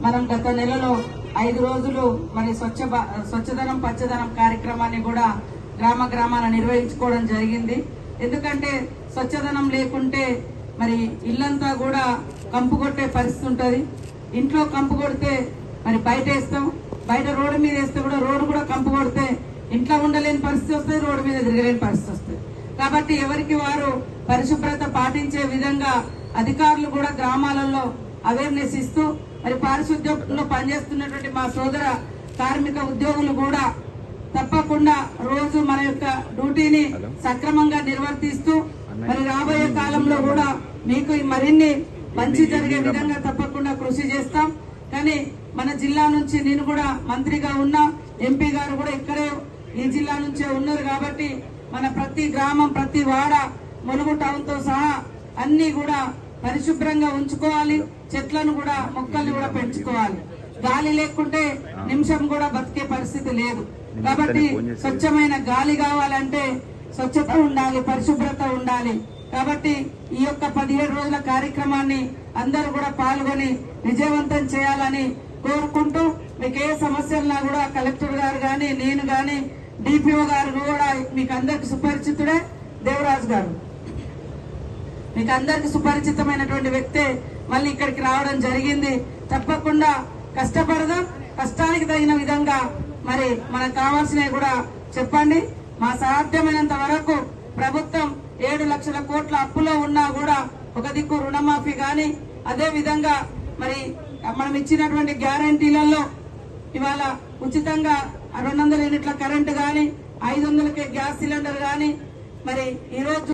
మనం గత నెలలో 5 రోజులు మరి స్వచ్ఛదనం పచ్చదనం కార్యక్రమాన్ని కూడా గ్రామ గ్రామాన నిర్వహించుకోవడం జరిగింది. ఎందుకంటే స్వచ్ఛదనం లేకుంటే మరి ఇల్లంతా కూడా కంపు కొట్టే పరిస్థితి ఉంటుంది. ఇంట్లో కంపు కొడితే మరి బయట వేస్తాం, బయట రోడ్డు మీద వేస్తే కూడా రోడ్డు కూడా కంపు కొడితే ఇంట్లో ఉండలేని పరిస్థితి వస్తుంది, రోడ్డు మీద తిరగలేని పరిస్థితి వస్తుంది. కాబట్టి ఎవరికి వారు పరిశుభ్రత పాటించే విధంగా అధికారులు కూడా గ్రామాలలో అవేర్నెస్ ఇస్తూ మరి పారిశుద్ధ్యంలో పనిచేస్తున్నటువంటి మా సోదర కార్మిక ఉద్యోగులు కూడా తప్పకుండా రోజు మన యొక్క డ్యూటీని సక్రమంగా నిర్వర్తిస్తూ మరి రాబోయే కాలంలో కూడా మీకు మరిన్ని మంచి జరిగే విధంగా తప్పకుండా కృషి చేస్తాం. కానీ మన జిల్లా నుంచి నేను కూడా మంత్రిగా ఉన్నా, ఎంపీ గారు కూడా ఇక్కడే ఈ జిల్లా నుంచే ఉన్నారు కాబట్టి మన ప్రతి గ్రామం ప్రతి వాడ ములుగు టౌన్ తో సహా అన్ని కూడా పరిశుభ్రంగా ఉంచుకోవాలి. చెట్లను కూడా మొక్కల్ని కూడా పెంచుకోవాలి. గాలి లేకుంటే నిమిషం కూడా బతికే పరిస్థితి లేదు. కాబట్టి స్వచ్ఛమైన గాలి కావాలంటే స్వచ్ఛత ఉండాలి, పరిశుభ్రత ఉండాలి. కాబట్టి ఈ యొక్క 17 రోజుల కార్యక్రమాన్ని అందరూ కూడా పాల్గొని విజయవంతం చేయాలని కోరుకుంటూ మీకు ఏ సమస్యలున్నా కూడా కలెక్టర్ గారు గాని నేను గాని డిపిఓ గారు కూడా మీకు అందరికి సుపరిచితుడే. దేవరాజు గారు మీకు అందరికి సుపరిచితమైనటువంటి వ్యక్తే మళ్ళీ ఇక్కడికి రావడం జరిగింది. తప్పకుండా కష్టపడదాం, కష్టానికి తగిన విధంగా మరి మనకు కావాల్సినవి కూడా చెప్పండి. మా సాధ్యమైనంత వరకు ప్రభుత్వం 7 లక్షల కోట్ల అప్పులో ఉన్నా కూడా ఒక దిక్కు రుణమాఫీ గాని, అదే విధంగా మరి మనం ఇచ్చినటువంటి గ్యారంటీలలో ఇవాళ ఉచితంగా 200 యూనిట్ల కరెంటు గాని, 500కే గ్యాస్ సిలిండర్ గాని, మరి ఈ రోజు